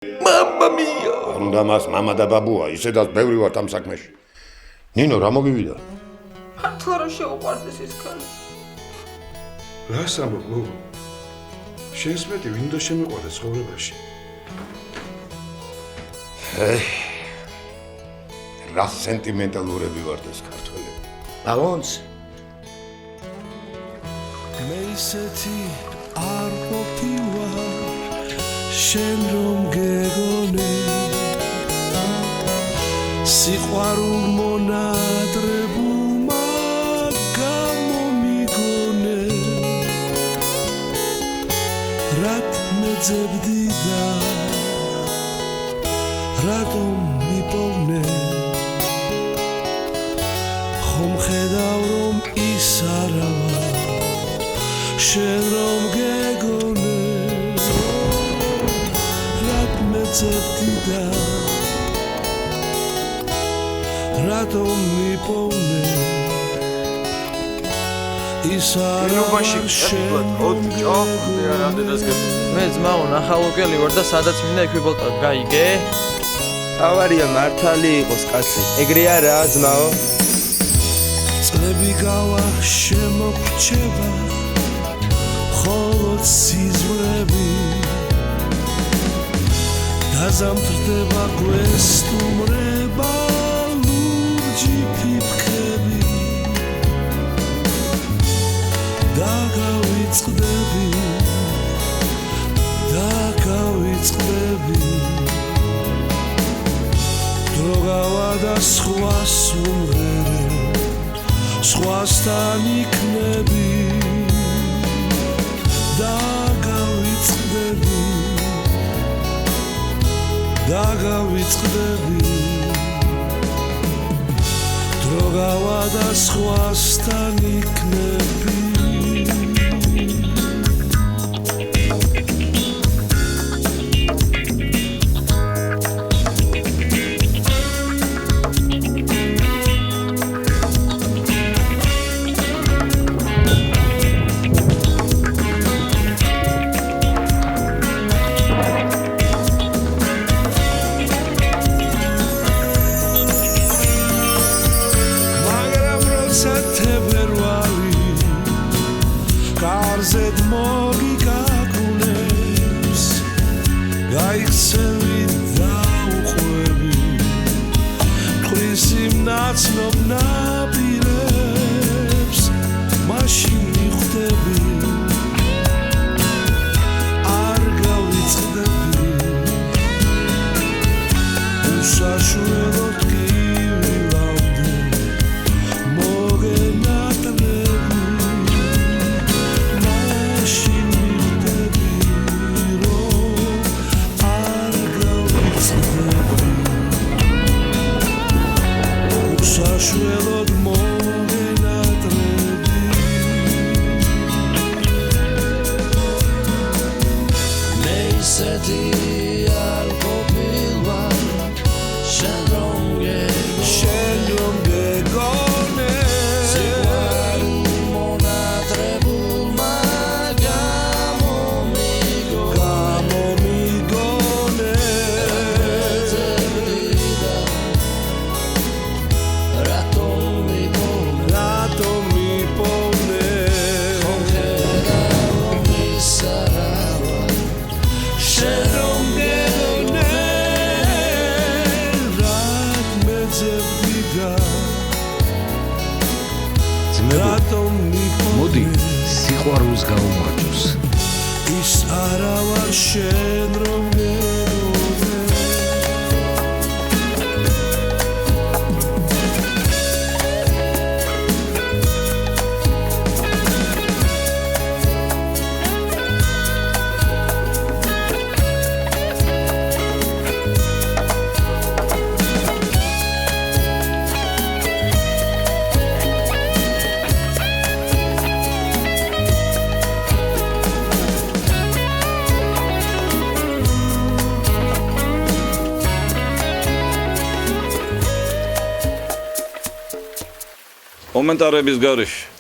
Mamma mia! უნდა მას მამა და ბაბუა, ისედაც ბევრი ვართ ამ საქმეში. ნინო, რა მოგივიდა? მართლა რა შეუყვარდეს ის ქალი? რას ამბობ, გოგო? შენს მეტი ვინ უნდა შემიყვარდეს ცხოვრებაში? რა სენტიმენტალურები ვართ ეს ქართველები. ბალონს მე ისეთი არ ყოფილვარ შენ რომ გეგონე სიყვარულ მონატრებულმა გამომიგონე რატ მეძებდი და რატომ მიპოვნე ხომ ხედავ რომ ის არა ვარ შენ რომ გეგონე რატ მეძებდი და რატომ მიპოვნე ის არა ვარ შენ რომ გეგონე მე ძმაო ნახალოკელი ვარ და სადაც მინდა იქ ვიბოლტავ გაიგე ავარია მართალი იყოს კაცი ეგრე არა ძმაო წლები გავა შემოგრჩება ხოლოდ სიზმრები დაზამთრდება გვესტუმრება ლურჯი ფიფქები დაგავიწყდები დრო გავა და სხვა სულღერე სხვასთან იქნები დაგავიწყდები დრო გავა და სხვასთან იქნები კარზედ მოგიგაგუნებს გაიქცევი და უყვები მტყვრის იმ ნაცნობ ნაპირებს მაშინ მიხვდები არ გავიწყდები უსაშველოდ გივილავდე საშველოდ მოგენატრები მე ისეთი არ ყოფილვარ შენ რომ გეგონე სიყვარულ მონატრებულმა გამომიგონე მოდი სიყვარულს გაუმარჯოს ის არა ვარ შენ რომ გეგონე კომენტარების გარეშე